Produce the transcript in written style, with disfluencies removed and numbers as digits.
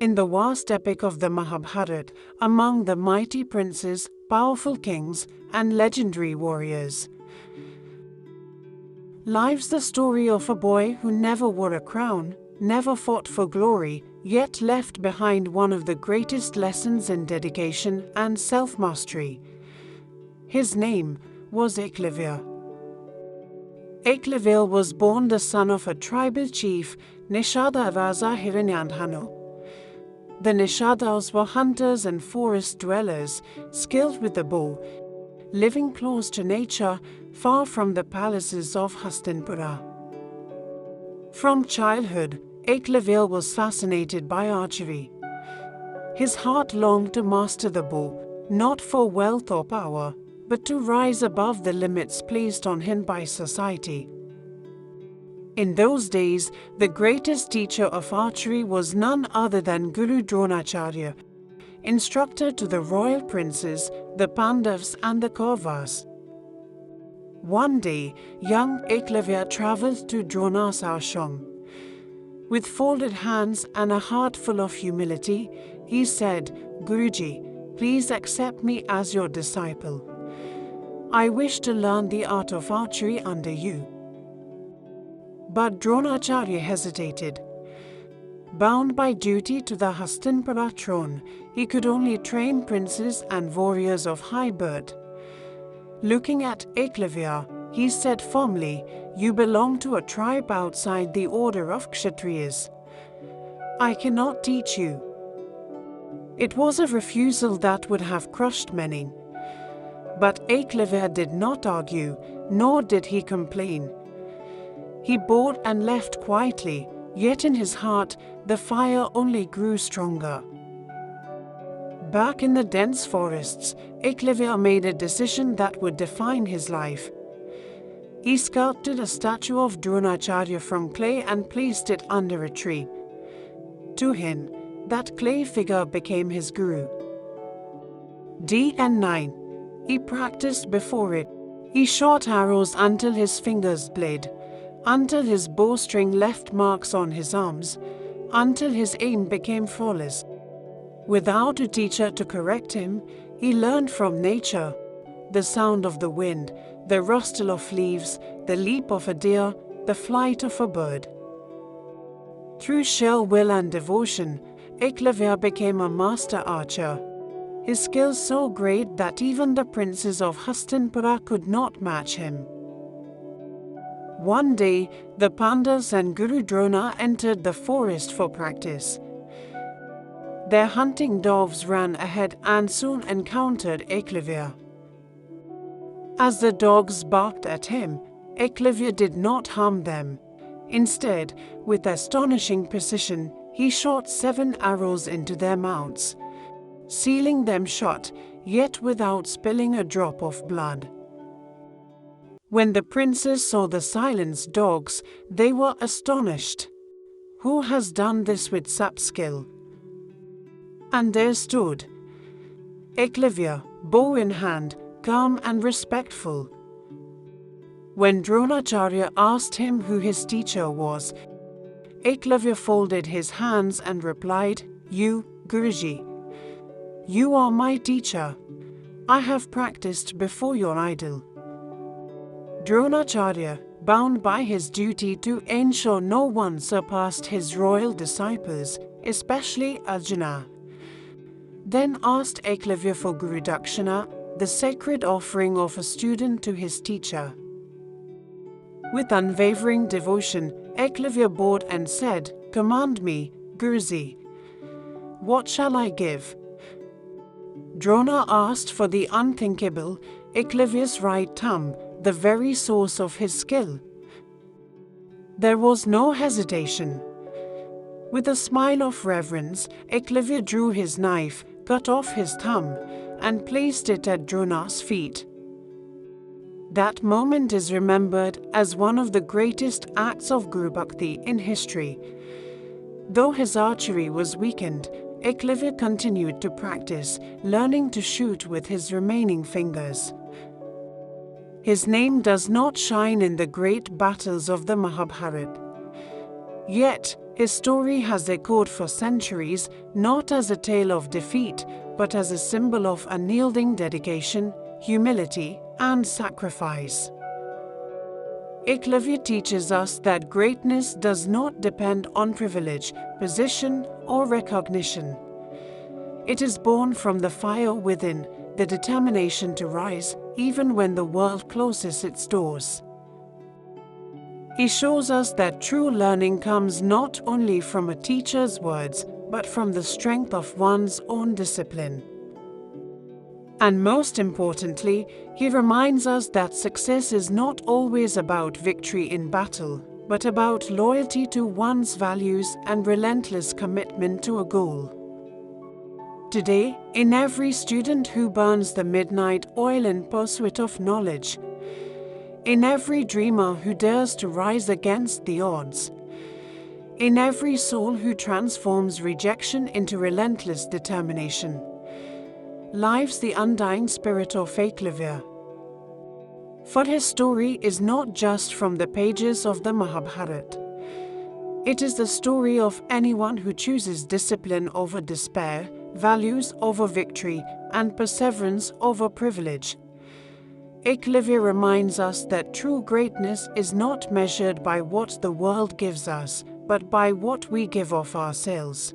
In the vast epic of the Mahabharata, among the mighty princes, powerful kings, and legendary warriors, lives the story of a boy who never wore a crown, never fought for glory, yet left behind one of the greatest lessons in dedication and self-mastery. His name was Ekalavya. Ekalavya was born the son of a tribal chief, Nishada Raza Hiranyandhanu. The Nishadas were hunters and forest dwellers, skilled with the bow, living close to nature, far from the palaces of Hastinapura. From childhood, Ekalavya was fascinated by archery. His heart longed to master the bow, not for wealth or power, but to rise above the limits placed on him by society. In those days, the greatest teacher of archery was none other than Guru Dronacharya, instructor to the royal princes, the Pandavas and the Kauravas. One day, young Ekalavya travelled to Drona's ashram. With folded hands and a heart full of humility, he said, "Guruji, please accept me as your disciple. I wish to learn the art of archery under you." But Dronacharya hesitated. Bound by duty to the Hastinapura throne, he could only train princes and warriors of high birth. Looking at Ekalavya, he said firmly, "You belong to a tribe outside the order of Kshatriyas. I cannot teach you." It was a refusal that would have crushed many. But Ekalavya did not argue, nor did he complain. He bowed and left quietly, yet in his heart the fire only grew stronger. Back in the dense forests, Ekalavya made a decision that would define his life. He sculpted a statue of Dronacharya from clay and placed it under a tree. To him, that clay figure became his guru. Day and night, he practiced before it. He shot arrows until his fingers bled, until his bowstring left marks on his arms, until his aim became flawless. Without a teacher to correct him, he learned from nature: the sound of the wind, the rustle of leaves, the leap of a deer, the flight of a bird. Through sheer will and devotion, Ekalavya became a master archer. His skill so great that even the princes of Hastinapura could not match him. One day, the Pandavas and Guru Drona entered the forest for practice. Their hunting dogs ran ahead and soon encountered Ekalavya. As the dogs barked at him, Ekalavya did not harm them. Instead, with astonishing precision, he shot 7 arrows into their mouths, sealing them shut, yet without spilling a drop of blood. When the princes saw the silenced dogs, they were astonished. "Who has done this with such skill?" And there stood Ekalavya, bow in hand, calm and respectful. When Dronacharya asked him who his teacher was, Ekalavya folded his hands and replied, "You, Guruji. You are my teacher. I have practiced before your idol." Dronacharya, bound by his duty to ensure no one surpassed his royal disciples, especially Arjuna, then asked Ekalavya for Guru Dakshina, the sacred offering of a student to his teacher. With unwavering devotion, Ekalavya bowed and said, "Command me, Guruji. What shall I give?" Drona asked for the unthinkable, Ekalavya's right thumb, the very source of his skill. There was no hesitation. With a smile of reverence, Ekalavya drew his knife, cut off his thumb, and placed it at Drona's feet. That moment is remembered as one of the greatest acts of Guru Bhakti in history. Though his archery was weakened, Ekalavya continued to practice, learning to shoot with his remaining fingers. His name does not shine in the great battles of the Mahabharata. Yet, His story has echoed for centuries, not as a tale of defeat, but as a symbol of unyielding dedication, humility, and sacrifice. Ekalavya teaches us that greatness does not depend on privilege, position, or recognition. It is born from the fire within, the determination to rise, even when the world closes its doors. He shows us that true learning comes not only from a teacher's words, but from the strength of one's own discipline. And most importantly, he reminds us that success is not always about victory in battle, but about loyalty to one's values and relentless commitment to a goal. Today, in every student who burns the midnight oil in pursuit of knowledge, in every dreamer who dares to rise against the odds, in every soul who transforms rejection into relentless determination, lives the undying spirit of Ekalavya. For his story is not just from the pages of the Mahabharata. It is the story of anyone who chooses discipline over despair, values over victory, and perseverance over privilege. Ekalavya reminds us that true greatness is not measured by what the world gives us, but by what we give of ourselves.